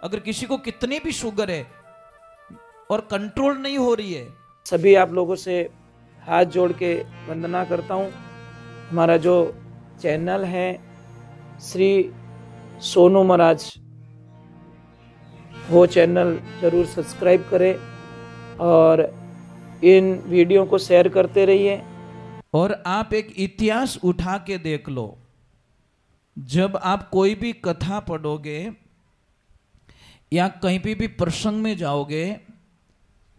अगर किसी को कितनी भी शुगर है और कंट्रोल नहीं हो रही है, सभी आप लोगों से हाथ जोड़ के वंदना करता हूँ। हमारा जो चैनल है श्री सोनू महाराज, वो चैनल जरूर सब्सक्राइब करें और इन वीडियो को शेयर करते रहिए। और आप एक इतिहास उठा के देख लो, जब आप कोई भी कथा पढ़ोगे या कहीं भी प्रसंग में जाओगे,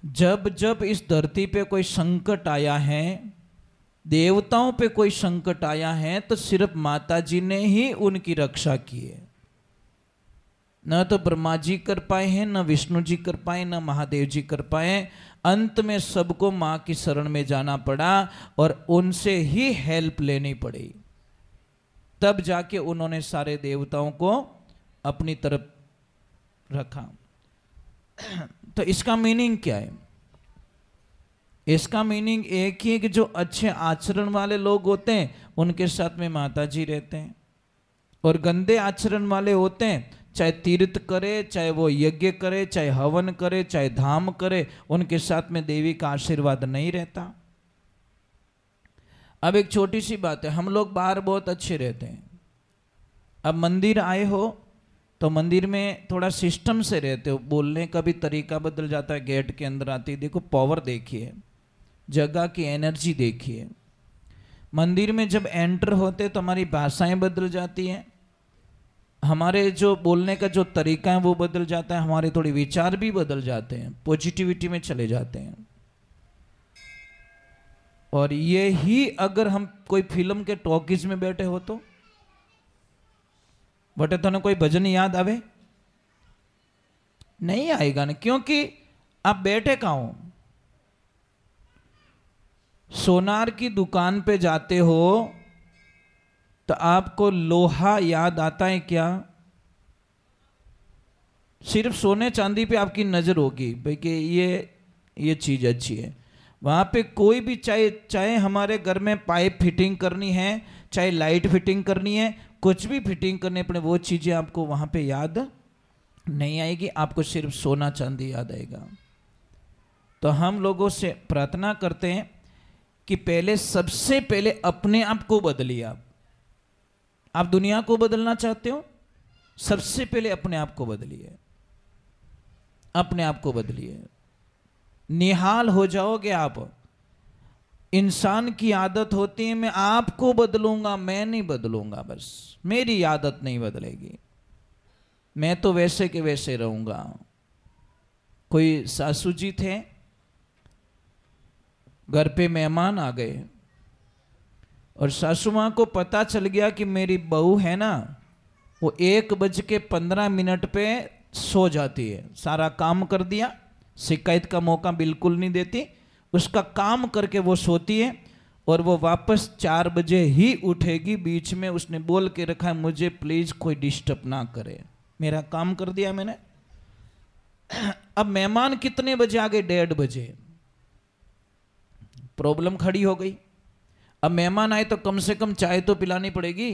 जब जब इस धरती पे कोई संकट आया है, देवताओं पे कोई संकट आया है, तो सिर्फ माता जी ने ही उनकी रक्षा की है। न तो ब्रह्मा जी कर पाए हैं, न विष्णु जी कर पाए, न महादेव जी कर पाए। अंत में सबको माँ की शरण में जाना पड़ा और उनसे ही हेल्प लेनी पड़ी, तब जाके उन्होंने सारे देवताओं को अपनी तरफ रखा। तो इसका मीनिंग क्या है? इसका मीनिंग एक ही है कि जो अच्छे आचरण वाले लोग होते हैं उनके साथ में माता जी रहते हैं, और गंदे आचरण वाले होते हैं, चाहे तीर्थ करे, चाहे वो यज्ञ करे, चाहे हवन करे, चाहे धाम करे, उनके साथ में देवी का आशीर्वाद नहीं रहता। अब एक छोटी सी बात है, हम लोग बाहर बहुत अच्छे रहते हैं, अब मंदिर आए हो तो मंदिर में थोड़ा सिस्टम से रहते हो, बोलने का भी तरीका बदल जाता है। गेट के अंदर आते ही देखो, पावर देखिए, जगह की एनर्जी देखिए। मंदिर में जब एंटर होते तो हमारी भाषाएं बदल जाती हैं, हमारे जो बोलने का जो तरीका है वो बदल जाता है, हमारे थोड़े विचार भी बदल जाते हैं, पॉजिटिविटी में चले जाते हैं। और ये ही अगर हम कोई फिल्म के टॉकीज में बैठे हो तो बटे तो कोई भजन याद आवे? नहीं आएगा ना, क्योंकि आप बैठे कहाँ हो? सोनार की दुकान पे जाते हो तो आपको लोहा याद आता है क्या? सिर्फ सोने चांदी पे आपकी नजर होगी भाई कि ये चीज अच्छी है। वहां पे कोई भी, चाहे हमारे घर में पाइप फिटिंग करनी है, चाहे लाइट फिटिंग करनी है, कुछ भी फिटिंग करने पड़े, वो चीजें आपको वहां पे याद नहीं आएगी, आपको सिर्फ सोना चांदी याद आएगा। तो हम लोगों से प्रार्थना करते हैं कि पहले, सबसे पहले अपने आप को बदलिए। आप दुनिया को बदलना चाहते हो, सबसे पहले अपने आप को बदलिए, अपने आप को बदलिए, निहाल हो जाओगे आप। इंसान की आदत होती है मैं आपको बदलूंगा, मैं नहीं बदलूंगा, बस मेरी आदत नहीं बदलेगी, मैं तो वैसे के वैसे रहूंगा। कोई सासू जी थे, घर पे मेहमान आ गए और सासू माँ को पता चल गया कि मेरी बहू है ना, वो 1:15 पे सो जाती है। सारा काम कर दिया, शिकायत का मौका बिल्कुल नहीं देती, उसका काम करके वो सोती है और वो वापस 4 बजे ही उठेगी। बीच में उसने बोल के रखा है, मुझे प्लीज कोई डिस्टर्ब ना करे, मेरा काम कर दिया मैंने। अब मेहमान कितने बजे आ गए? 1:30 बजे। प्रॉब्लम खड़ी हो गई। अब मेहमान आए तो कम से कम चाय तो पिलानी पड़ेगी।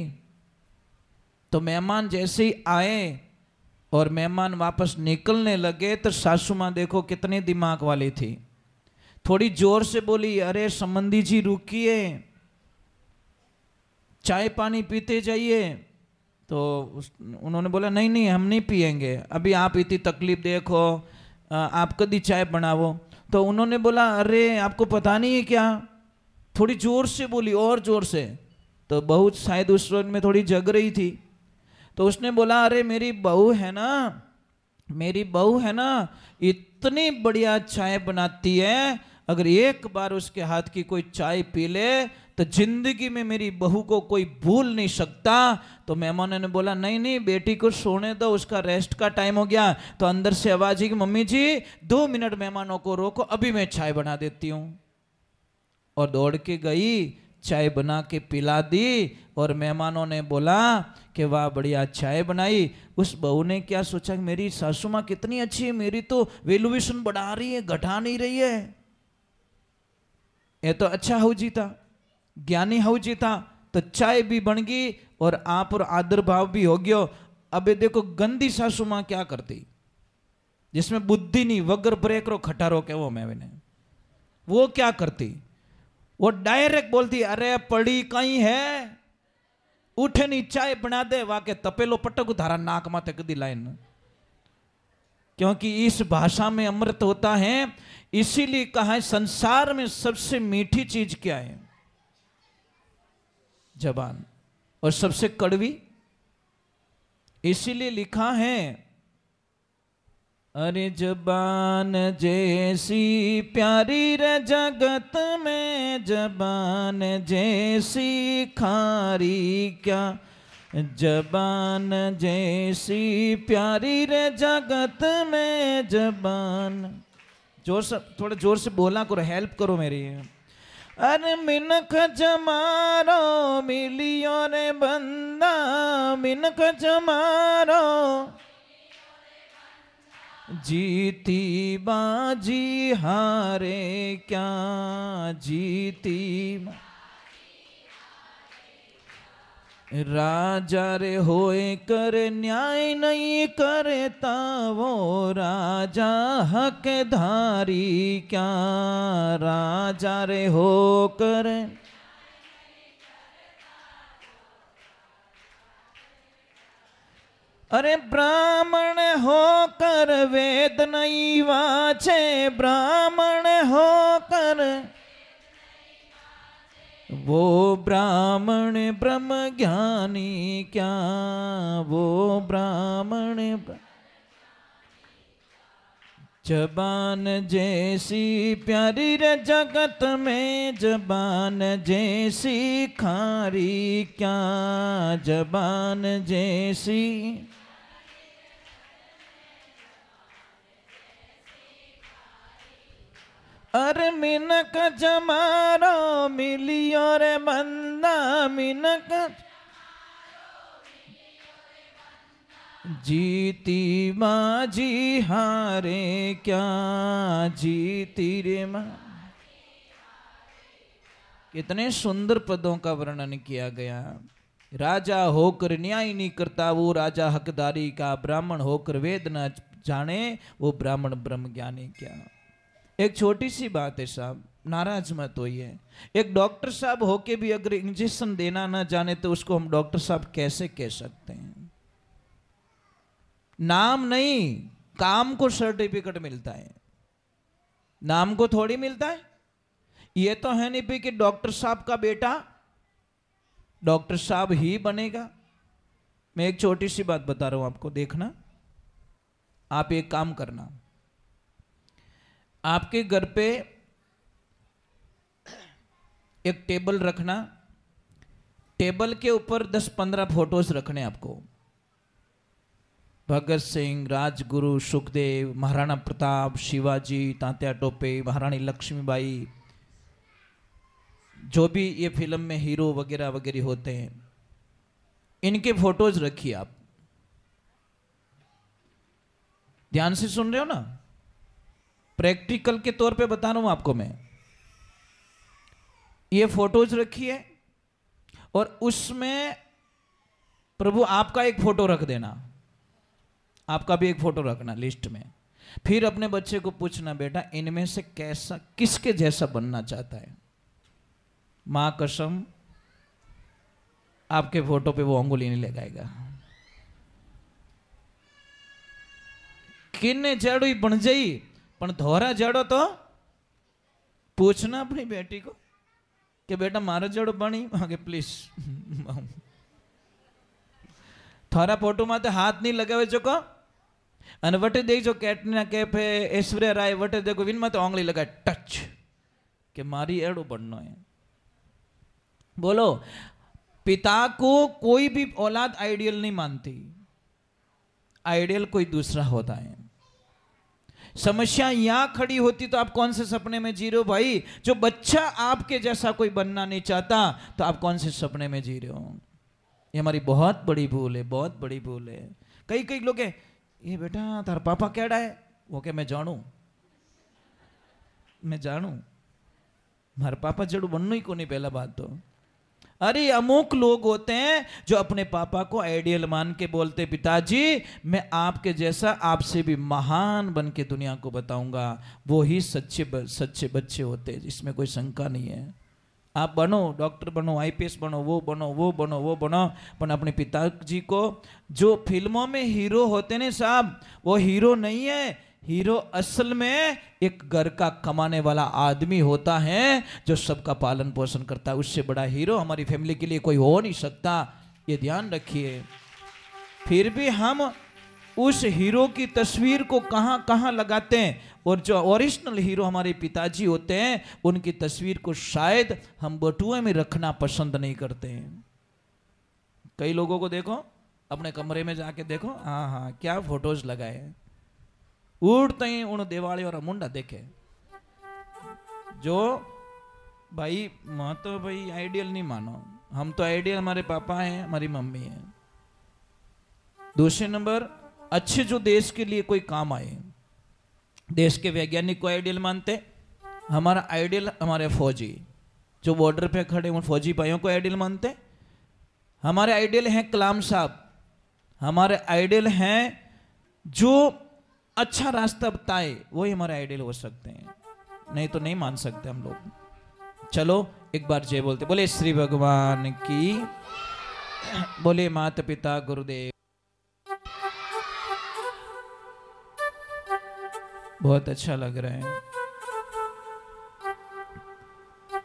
तो मेहमान जैसे ही आए और मेहमान वापस निकलने लगे तो सासू माँ देखो कितने दिमाग वाली थी, थोड़ी जोर से बोली, अरे संबंधी जी रुकिए, चाय पानी पीते जाइए। तो उन्होंने बोला नहीं नहीं हम नहीं पिएंगे, अभी आप इतनी तकलीफ देखो, आप कदी चाय बनाओ। तो उन्होंने बोला अरे आपको पता नहीं है क्या? थोड़ी जोर से बोली, और जोर से। तो बहू शायद उस वक्त में थोड़ी जग रही थी, तो उसने बोला अरे मेरी बहू है ना, मेरी बहू है ना, इतनी बढ़िया चाय बनाती है, अगर एक बार उसके हाथ की कोई चाय पी ले तो जिंदगी में मेरी बहू को कोई भूल नहीं सकता। तो मेहमानों ने बोला नहीं नहीं बेटी को सोने दो, उसका रेस्ट का टाइम हो गया। तो अंदर से आवाज आई कि मम्मी जी 2 मिनट मेहमानों को रोको, अभी मैं चाय बना देती हूँ। और दौड़ के गई, चाय बना के पिला दी और मेहमानों ने बोला कि वाह बढ़िया चाय बनाई। उस बहू ने क्या सोचा कि मेरी सासू माँ कितनी अच्छी है, मेरी तो वैल्यूएशन बढ़ा रही है, घटा नहीं रही है। ये तो अच्छा हाउ जी था, ज्ञानी हाउ जी था। तो चाय भी बन गई और आप और आदर भाव भी हो गया। अब देखो गंदी सासू माँ क्या करती, जिसमें बुद्धि नहीं, वगर ब्रेक रो खटारो केवो मैं विने, वो क्या करती, वो डायरेक्ट बोलती अरे पड़ी कहीं है, उठे नहीं चाय बना दे, वाके तपेलो पटक धारा नाक माथे कदी लाइन, क्योंकि इस भाषा में अमृत होता है। इसीलिए कहा है संसार में सबसे मीठी चीज क्या है, जबान, और सबसे कड़वी, इसीलिए लिखा है अरे जबान जैसी प्यारी रे जगत में, जबान जैसी खारी क्या, जबान जैसी प्यारी रे जगत में जबान। जोर से, थोड़ा जोर से बोला करो, हेल्प करो मेरी। अरे मिनख जमारो मिलियो रे बंदा, मिनख जमारो जीती बाजी हारे क्या, जीती राजा रे होए कर न्याय नहीं करता, वो राजा हकधारी क्या, राजा रे होकर अरे ब्राह्मण होकर वेद नहीं वाचे, ब्राह्मण होकर वो ब्राह्मण ब्रह्म ज्ञानी क्या, वो ब्राह्मण जबान जैसी प्यारी रे जगत में, जबान जैसी खारी क्या, जबान जैसी अरे मिनक जमारो मिलियो रे बंदा, मिनक जीती माजी हारे क्या, जीती रे माँ। कितने सुंदर पदों का वर्णन किया गया। राजा होकर न्याय नहीं करता, वो राजा हकदारी का, ब्राह्मण होकर वेद न जाने, वो ब्राह्मण ब्रह्म ज्ञानी क्या। एक छोटी सी बात है साहब, नाराज मत होइए। एक डॉक्टर साहब होके भी अगर इंजेक्शन देना ना जाने तो उसको हम डॉक्टर साहब कैसे कह सकते हैं? नाम नहीं, काम को सर्टिफिकेट मिलता है, नाम को थोड़ी मिलता है। ये तो है नहीं कि डॉक्टर साहब का बेटा डॉक्टर साहब ही बनेगा। मैं एक छोटी सी बात बता रहा हूं आपको, देखना। आप एक काम करना, आपके घर पे एक टेबल रखना, टेबल के ऊपर 10-15 फोटोज रखने आपको। भगत सिंह, राजगुरु, सुखदेव, महाराणा प्रताप, शिवाजी, तात्या टोपे, महारानी लक्ष्मीबाई, जो भी ये फिल्म में हीरो वगैरह वगैरह होते हैं, इनके फोटोज रखिए आप। ध्यान से सुन रहे हो ना? प्रैक्टिकल के तौर पे बता रहा हूं आपको मैं। ये फोटोज रखिए और उसमें प्रभु आपका एक फोटो रख देना, आपका भी एक फोटो रखना लिस्ट में। फिर अपने बच्चे को पूछना, बेटा इनमें से कैसा, किसके जैसा बनना चाहता है? मां कसम आपके फोटो पे वो अंगुली नहीं लगाएगा। किन्ने जेड़ो ही बन जाई, पण धोरा जेड़ो तो पूछना अपनी बेटी को कि बेटा मारा जेड़ो बनी आगे प्लीज। थारा फोटो माते हाथ नहीं लगावे चुको अने वटे देख जो कैटरीना कैफ है, ऐश्वर्या राय, वटे देखो विन माते आंगली लगाए टच कि मारी एड़ो बननो है। बोलो, पिता को कोई भी औलाद आइडियल नहीं मानती, आइडियल कोई दूसरा होता है। समस्या यहां खड़ी होती तो आप कौन से सपने में जी रहे हो भाई? जो बच्चा आपके जैसा कोई बनना नहीं चाहता तो आप कौन से सपने में जी रहे हो? ये हमारी बहुत बड़ी भूल है, बहुत बड़ी भूल है। कई कई लोग है, ये बेटा तार पापा केड़ा है? वो के मैं जानू मारे पापा जड़ू बनू ही को नहीं। पहला बात तो अरे अमुक लोग होते हैं जो अपने पापा को आइडियल मान के बोलते, पिताजी मैं आपके जैसा आपसे भी महान बन के दुनिया को बताऊंगा। वो ही सच्चे सच्चे बच्चे होते हैं, इसमें कोई शंका नहीं है। आप बनो, डॉक्टर बनो, आईपीएस बनो, वो बनो, वो बनो, वो बनो, पर अपने पिताजी को, जो फिल्मों में हीरो होते हैं साहब, वो हीरो नहीं है। हीरो असल में एक घर का कमाने वाला आदमी होता है जो सबका पालन पोषण करता है। उससे बड़ा हीरो हमारी फैमिली के लिए कोई हो नहीं सकता, ये ध्यान रखिए। फिर भी हम उस हीरो की तस्वीर को कहाँ कहाँ लगाते हैं, और जो ओरिजिनल हीरो हमारे पिताजी होते हैं उनकी तस्वीर को शायद हम बटुए में रखना पसंद नहीं करते हैं। कई लोगों को देखो अपने कमरे में जाके देखो, हाँ हाँ क्या फोटोज लगाए हैं, उड़ते ही उन दिवाली और मुंडा देखे। जो भाई मैं तो भाई आइडियल नहीं मानो, हम तो आइडियल हमारे पापा हैं, हमारी मम्मी है। दूसरे नंबर, अच्छे जो देश के लिए कोई काम आए, देश के वैज्ञानिक को आइडियल मानते। हमारा आइडियल हमारे फौजी जो बॉर्डर पे खड़े उन फौजी भाइयों को आइडियल मानते। हमारे आइडियल हैं कलाम साहब, हमारे आइडियल हैं जो अच्छा रास्ता बताए, वही हमारे आइडियल हो सकते हैं, नहीं तो नहीं मान सकते हम लोग। चलो एक बार जय बोलते, बोले श्री भगवान की, बोले माता पिता गुरुदेव। बहुत अच्छा लग रहा है।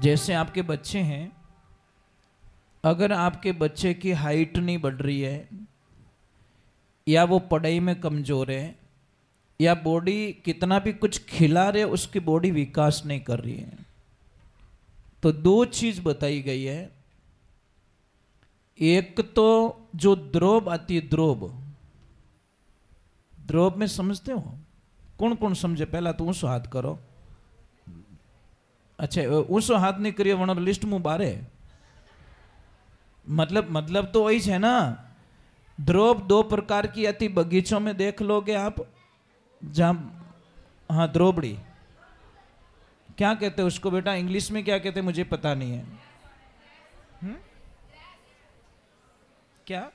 जैसे आपके बच्चे हैं, अगर आपके बच्चे की हाइट नहीं बढ़ रही है, या वो पढ़ाई में कमजोर है, या बॉडी कितना भी कुछ खिला रहे उसकी बॉडी विकास नहीं कर रही है, तो दो चीज बताई गई है। एक तो जो द्रोब आती है, द्रोब में समझते हो? कौन कौन समझे? पहला तो ऊंचो हाथ करो। अच्छा ऊंचो हाथ नहीं करिए वरना लिस्ट में बारे। मतलब तो वही है ना। द्रोब दो प्रकार की आती, बगीचों में देख लोगे आप, जहां, हाँ द्रोबड़ी क्या कहते हैं उसको बेटा, इंग्लिश में क्या कहते हैं मुझे पता नहीं है। क्या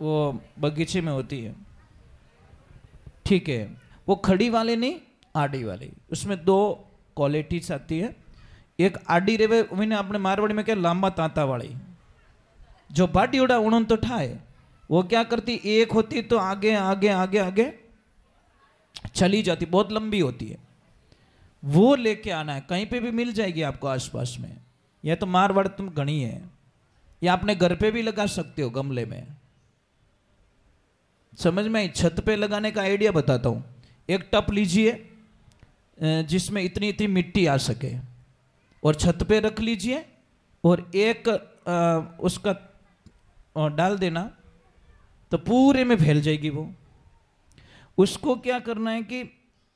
वो बगीचे में होती है, ठीक है। वो खड़ी वाले नहीं, आड़ी वाली, उसमें दो क्वालिटीज आती है। एक आड़ी रेवे मैंने अपने मारवाड़ी में क्या लंबा तांता वाली, जो बाटी उड़ा उन्होंने तो ठाए, वो क्या करती, एक होती तो आगे आगे आगे आगे चली जाती, बहुत लंबी होती है। वो लेके आना है, कहीं पे भी मिल जाएगी आपको आसपास में। यह तो मारवाड़ तुम घनी है, या अपने घर पे भी लगा सकते हो गमले में। समझ में आई? छत पे लगाने का आइडिया बताता हूं। एक टप लीजिए जिसमें इतनी इतनी मिट्टी आ सके, और छत पे रख लीजिए, और एक उसका डाल देना, तो पूरे में फैल जाएगी वो। उसको क्या करना है कि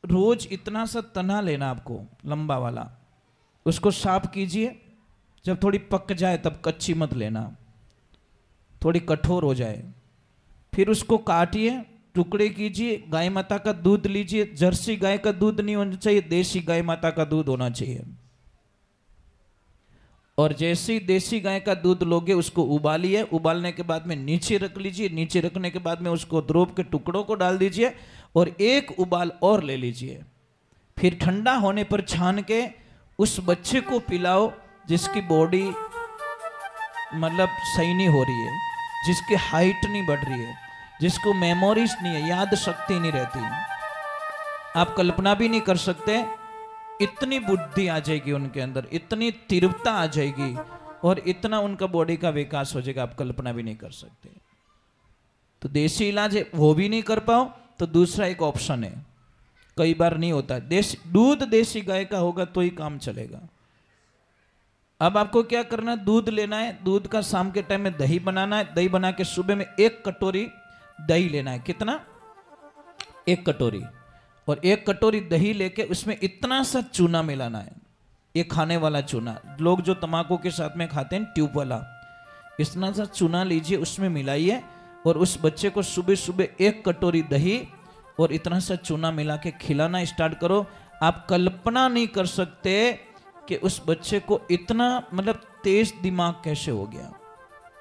रोज इतना सा तना लेना आपको, लंबा वाला, उसको साफ कीजिए। जब थोड़ी पक जाए तब कच्ची मत लेना, थोड़ी कठोर हो जाए, फिर उसको काटिए, टुकड़े कीजिए। गाय माता का दूध लीजिए, जर्सी गाय का दूध नहीं होना चाहिए, देसी गाय माता का दूध होना चाहिए। और जैसे ही देसी गाय का दूध लोगे उसको उबालिए, उबालने के बाद में नीचे रख लीजिए, नीचे रखने के बाद में उसको द्रोब के टुकड़ों को डाल दीजिए, और एक उबाल और ले लीजिए। फिर ठंडा होने पर छान के उस बच्चे को पिलाओ जिसकी बॉडी मतलब सही नहीं हो रही है, जिसकी हाइट नहीं बढ़ रही है, जिसको मेमोरीज नहीं है, याद शक्ति नहीं रहती। आप कल्पना भी नहीं कर सकते, इतनी बुद्धि आ जाएगी उनके अंदर, इतनी तीव्रता आ जाएगी, और इतना उनका बॉडी का विकास हो जाएगा, आप कल्पना भी नहीं कर सकते। तो देसी इलाज है, वो भी नहीं कर पाओ तो दूसरा एक ऑप्शन है, कई बार नहीं होता, दूध देसी गाय का होगा तो ही काम चलेगा। अब आपको क्या करना है, दूध लेना है, दूध का शाम के टाइम में दही बनाना है, दही बना के सुबह में 1 कटोरी दही लेना है। कितना? 1 कटोरी। और 1 कटोरी दही लेके उसमें इतना सा चूना मिलाना है, ये खाने वाला चूना, लोग जो तंबाकू के साथ में खाते हैं ट्यूब वाला, इतना सा चूना लीजिए, उसमें मिलाइए, और उस बच्चे को सुबह सुबह 1 कटोरी दही और इतना सा चूना मिला के खिलाना स्टार्ट करो। आप कल्पना नहीं कर सकते कि उस बच्चे को इतना मतलब तेज दिमाग कैसे हो गया,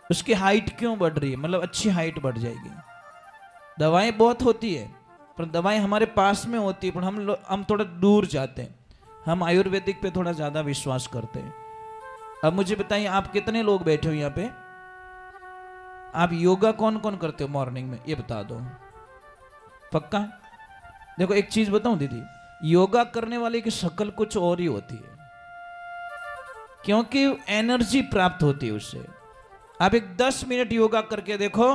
उसकी हाइट क्यों बढ़ रही है, मतलब अच्छी हाइट बढ़ जाएगी। दवाएं बहुत होती है, पर दवाएं हमारे पास में होती है, पर हम थोड़ा दूर जाते हैं, हम आयुर्वेदिक पे थोड़ा ज़्यादा विश्वास करते हैं। अब मुझे बताइए, आप कितने लोग बैठे हो यहाँ पे, आप योगा कौन कौन करते हो मॉर्निंग में, ये बता दो। पक्का? देखो एक चीज बताऊं दीदी, योगा करने वाले की शक्ल कुछ और ही होती है, क्योंकि एनर्जी प्राप्त होती है उससे। आप एक 10 मिनट योगा करके देखो,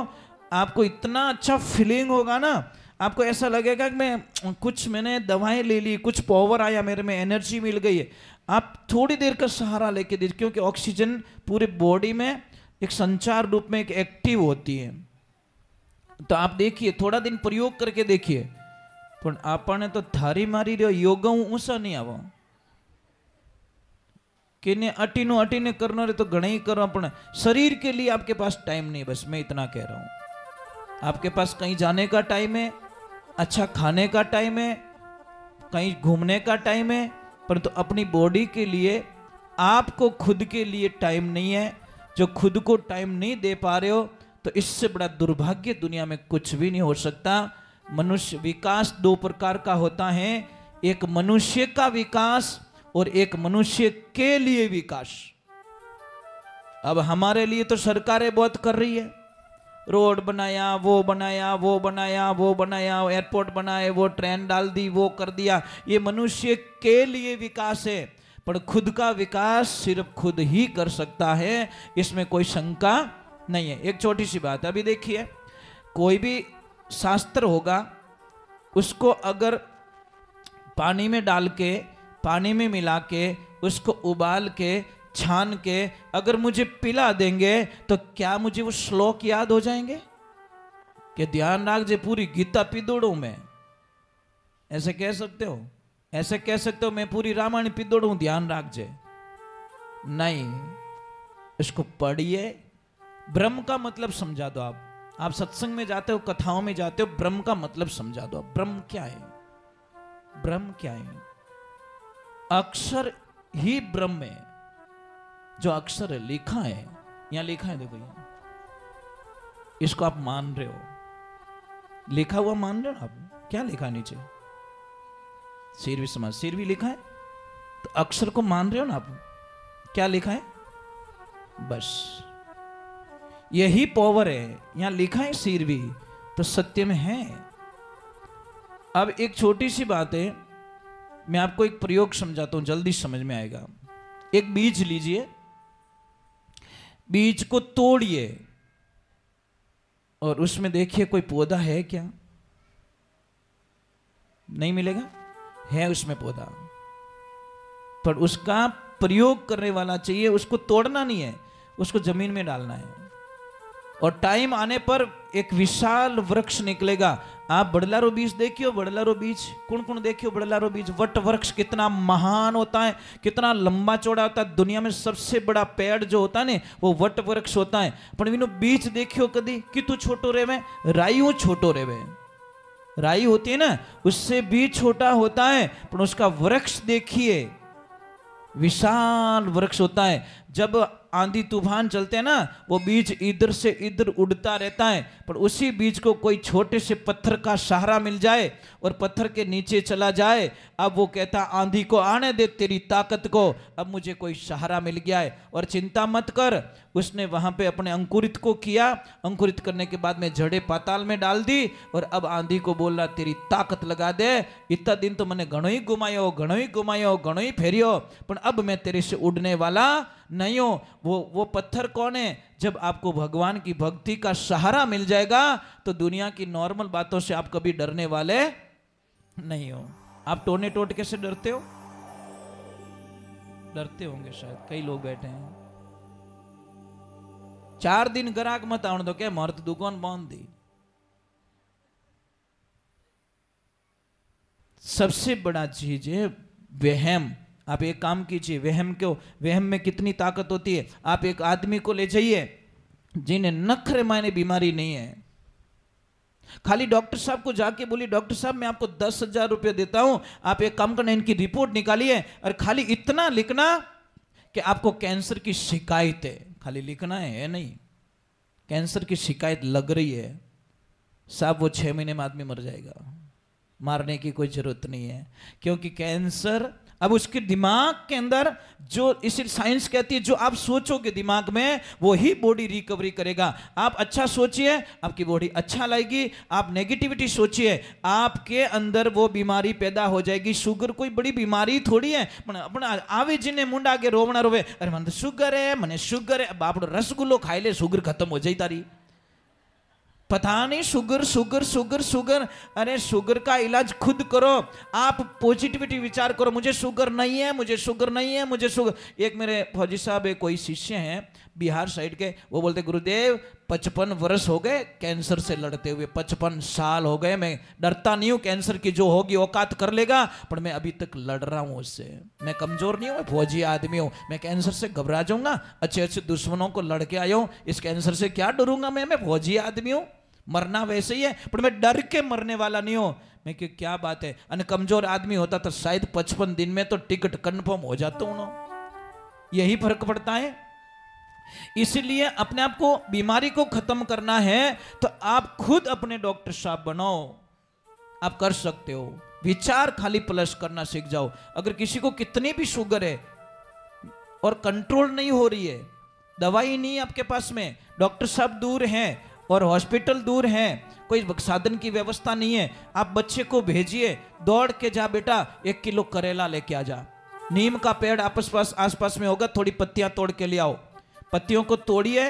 आपको इतना अच्छा फीलिंग होगा ना, आपको ऐसा लगेगा कि मैंने दवाएं ले ली, कुछ पावर आया मेरे में, एनर्जी मिल गई है। आप थोड़ी देर का सहारा लेके दीजिए, क्योंकि ऑक्सीजन पूरे बॉडी में एक संचार रूप में एक एक्टिव होती है। तो आप देखिए, थोड़ा दिन प्रयोग करके देखिए, पर आपने तो थारी मारी रहो योग ऊंचा नहीं आवो कि ने अटीने करना रे तो घणे ही करो, अपने शरीर के लिए आपके पास टाइम नहीं, बस मैं इतना कह रहा हूं। आपके पास कहीं जाने का टाइम है, अच्छा खाने का टाइम है, कहीं घूमने का टाइम है, परंतु तो अपनी बॉडी के लिए, आपको खुद के लिए टाइम नहीं है। जो खुद को टाइम नहीं दे पा रहे हो, तो इससे बड़ा दुर्भाग्य दुनिया में कुछ भी नहीं हो सकता। मनुष्य विकास 2 प्रकार का होता है, एक मनुष्य का विकास और एक मनुष्य के लिए विकास। अब हमारे लिए तो सरकारें बहुत कर रही है, रोड बनाया, वो बनाया, वो बनाया, वो बनाया, एयरपोर्ट बनाए, वो ट्रेन डाल दी, वो कर दिया, ये मनुष्य के लिए विकास है। पर खुद का विकास सिर्फ खुद ही कर सकता है, इसमें कोई शंका नहीं है। एक छोटी सी बात, अभी देखिए, कोई भी शास्त्र होगा, उसको अगर पानी में डाल के, पानी में मिला के, उसको उबाल के, छान के अगर मुझे पिला देंगे, तो क्या मुझे वो श्लोक याद हो जाएंगे कि ध्यान राख जे पूरी गीता पी दौड़ू मैं? ऐसे कह सकते हो? ऐसे कह सकते हो मैं पूरी रामायण पी दौड़ू, ध्यान राख जे? नहीं, इसको पढ़िए, ब्रह्म का मतलब समझा दो। आप सत्संग में जाते हो, कथाओं में जाते हो, ब्रह्म का मतलब समझा दो। ब्रह्म क्या है? ब्रह्म क्या है? अक्षर ही ब्रह्म है। जो अक्षर है, लिखा है, यहां लिखा है, देखो यहां, इसको आप मान रहे हो, लिखा हुआ मान रहे हो आप? क्या लिखा नीचे? सिरवी समाज, सिरवी लिखा है, तो अक्षर को मान रहे हो ना आप? क्या लिखा है? बस यही पावर है, यहां लिखा है सिरवी, तो सत्य में है। अब एक छोटी सी बात है, मैं आपको एक प्रयोग समझाता हूं, जल्दी समझ में आएगा। एक बीज लीजिए, बीज को तोड़िए और उसमें देखिए कोई पौधा है क्या? नहीं मिलेगा। है उसमें पौधा, पर उसका प्रयोग करने वाला चाहिए। उसको तोड़ना नहीं है, उसको जमीन में डालना है, और टाइम आने पर एक विशाल वृक्ष निकलेगा। आप बड़लारो बीज देखियो, बड़लारो बीज, कौन कौन देखियो बड़लारो बीज? वट वृक्ष कितना महान होता है, कितना लंबा चौड़ा होता है। दुनिया में सबसे बड़ा पेड़ जो होता है ना, वो वट वृक्ष होता है। पर विनो बीज देखियो कदी कि तू छोटो रेवे? राई छोटो रेवे, राई होती है ना, उससे बीज छोटा होता है, पर उसका वृक्ष देखिए विशाल वृक्ष होता है। जब आंधी तूफान चलते हैं ना, वो बीज इधर से इधर उड़ता रहता है, पर उसी बीज को कोई छोटे से पत्थर का सहारा मिल जाए और पत्थर के नीचे चला जाए, अब वो कहता आंधी को आने दे तेरी ताकत को, अब मुझे कोई सहारा मिल गया है। और चिंता मत कर, उसने वहां पे अपने अंकुरित को किया, अंकुरित करने के बाद में जड़े पाताल में डाल दी, और अब आंधी को बोला तेरी ताकत लगा दे, इतना दिन तो मैंने घणो ही घुमायो, घणो ही घुमायो, घणो ही फेरियो, पर अब मैं तेरे से उड़ने वाला नहीं हो। वो पत्थर कौन है? जब आपको भगवान की भक्ति का सहारा मिल जाएगा, तो दुनिया की नॉर्मल बातों से आप कभी डरने वाले नहीं हो। आप टोने टोटके से डरते हो? डरते होंगे शायद, कई लोग बैठे हैं। 4 दिन ग्राहक मत आने दो, क्या मार तो दुकान बांध दी। सबसे बड़ा चीज है वहम। आप एक काम कीजिए, वहम क्यों? वहम में कितनी ताकत होती है। आप एक आदमी को ले जाइए जिन्हें नखरे मायने बीमारी नहीं है, खाली डॉक्टर साहब को जाके बोली, डॉक्टर साहब मैं आपको 10,000 रुपये देता हूं, आप एक काम करना, इनकी रिपोर्ट निकालिए और खाली इतना लिखना कि आपको कैंसर की शिकायत है। खाली लिखना है नहीं, कैंसर की शिकायत लग रही है साहब, वो 6 महीने में आदमी मर जाएगा। मारने की कोई जरूरत नहीं है, क्योंकि कैंसर अब उसके दिमाग के अंदर जो, इसी साइंस कहती है जो आप सोचोगे दिमाग में वो ही बॉडी रिकवरी करेगा। आप अच्छा सोचिए आपकी बॉडी अच्छा लाएगी, आप नेगेटिविटी सोचिए आपके अंदर वो बीमारी पैदा हो जाएगी। शुगर कोई बड़ी बीमारी थोड़ी है, अपना आवे जिन्हें मुंडा के रोवना रोवे, अरे मन शुगर है, मने शुगर है, बाप रसगुल्लो खाई ले शुगर खत्म हो जाए तारी। पता नहीं शुगर शुगर शुगर शुगर, अरे शुगर का इलाज खुद करो। आप पॉजिटिविटी विचार करो, मुझे शुगर नहीं है, मुझे शुगर नहीं है, मुझे शुगर। एक मेरे फौजी साहब एक कोई शिष्य हैं बिहार साइड के, वो बोलते गुरुदेव 55 वर्ष हो गए कैंसर से लड़ते हुए, 55 साल हो गए, मैं डरता नहीं हूं, कैंसर की जो होगी औकात कर लेगा, पर मैं अभी तक लड़ रहा हूं उससे। मैं कमजोर नहीं हूं, मैं फौजी आदमी हूं, मैं कैंसर से घबरा जाऊंगा, अच्छे अच्छे दुश्मनों को लड़के आया हूं, इस कैंसर से क्या डरूंगा मैं फौजी आदमी हूं, मरना वैसे ही है, पर मैं डर के मरने वाला नहीं हूं। मैं कि क्या बात है, अन कमजोर आदमी होता तो शायद 55 दिन में तो टिकट कंफर्म हो जाता हूं ना। यही फर्क पड़ता है। इसलिए अपने आप को, बीमारी को खत्म करना है तो आप खुद अपने डॉक्टर साहब बनाओ। आप कर सकते हो, विचार खाली प्लस करना सीख जाओ। अगर किसी को कितनी भी शुगर है और कंट्रोल नहीं हो रही है, दवाई नहीं आपके पास में, डॉक्टर साहब दूर हैं और हॉस्पिटल दूर हैं, कोई साधन की व्यवस्था नहीं है, आप बच्चे को भेजिए, दौड़ के जा बेटा 1 किलो करेला लेके आ जा, नीम का पेड़ आसपास में होगा, थोड़ी पत्तियां तोड़ के ले आओ, पत्तियों को तोड़िए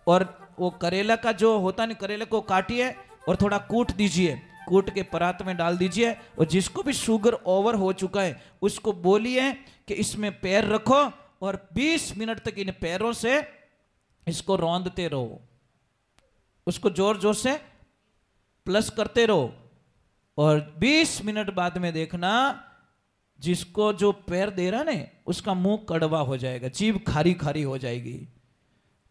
और वो करेला का जो होता है, करेले को काटिए और थोड़ा कूट दीजिए, कूट के परात में डाल दीजिए। और जिसको भी शुगर ओवर हो चुका है उसको बोलिए कि इसमें पैर रखो और 20 मिनट तक इन पैरों से इसको रौंदते रहो, उसको जोर जोर से प्लस करते रहो और 20 मिनट बाद में देखना जिसको जो पैर दे रहा ना उसका मुंह कड़वा हो जाएगा, जीभ खारी खारी हो जाएगी।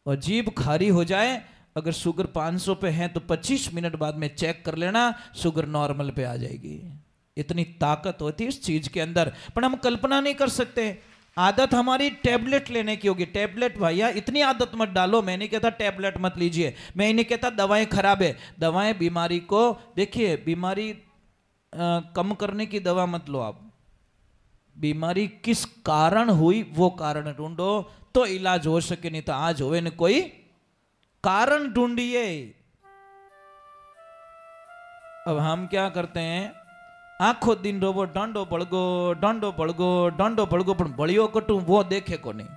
और जीभ खारी हो जाए, अगर शुगर 500 पे है तो 25 मिनट बाद में चेक कर लेना, शुगर नॉर्मल पे आ जाएगी। इतनी ताकत होती है इस चीज के अंदर, पर हम कल्पना नहीं कर सकते। आदत हमारी टैबलेट लेने की होगी। टैबलेट भैया इतनी आदत मत डालो, मैं नहीं कहता टैबलेट मत लीजिए, मैं नहीं कहता दवाएं खराब है, दवाएं बीमारी को, देखिए बीमारी कम करने की दवा मत लो आप, बीमारी किस कारण हुई वो कारण ढूंढो तो इलाज हो सके, नहीं तो आज होवे न कोई कारण ढूंढिए। अब हम क्या करते हैं, आखो दिन रोवो डांडो बड़गो डांडो बड़गो डांडो बड़गो, पर बड़ियो कटू वो देखे को नहीं,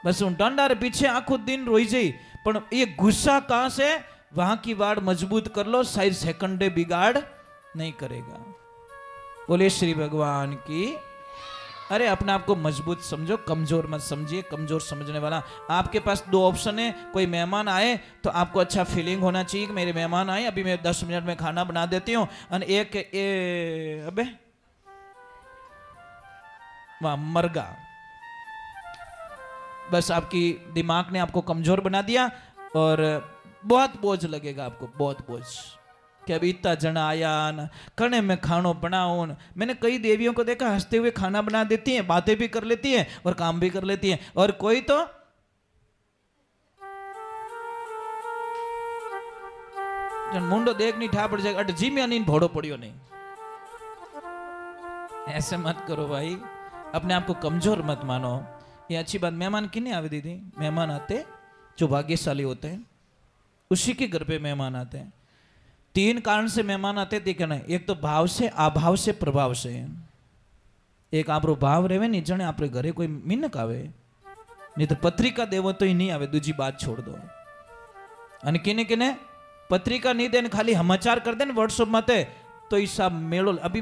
बस उन डांडा रे पीछे आखो दिन रोई जाई। पर ये गुस्सा कहां से, वहां की वाड़ मजबूत कर लो, शायद सेकंडे बिगाड़ नहीं करेगा। बोले श्री भगवान की। अरे अपने आप को मजबूत समझो, कमजोर मत समझिए। कमजोर समझने वाला, आपके पास 2 ऑप्शन है, कोई मेहमान आए तो आपको अच्छा फीलिंग होना चाहिए कि मेरे मेहमान आए, अभी मैं 10 मिनट में खाना बना देती हूँ, और एक अबे वहां मरगा, बस आपकी दिमाग ने आपको कमजोर बना दिया और बहुत बोझ लगेगा आपको, बहुत बोझ कि अभी इतना जना आया न कने में खानो बनाऊं। मैंने कई देवियों को देखा हंसते हुए खाना बना देती हैं, बातें भी कर लेती हैं और काम भी कर लेती हैं, और कोई तो मुंडो देख नहीं ठा पड़ जाएगा, अट जी में अनिन भोड़ो पड़ियो नहीं। ऐसे मत करो भाई, अपने आप को कमजोर मत मानो। ये अच्छी बात। मेहमान किन्हें आवे दीदी, मेहमान आते जो भाग्यशाली होते हैं, उसी के घर पे मेहमान आते हैं। 3 कारण से मेहमान आते देखा ना, एक तो भाव से, अभाव से, प्रभाव से। एक आपरो भाव रहे नहीं जने आपरे घरे कोई मिनक आवे, नहीं तो पत्रिका देवो तो ही नहीं आवे, दूजी बात छोड़ दो। अने किने किने पत्रिका नहीं देने खाली समाचार कर दे व्हाट्सएप मते तो ई सब मेड़ो। अभी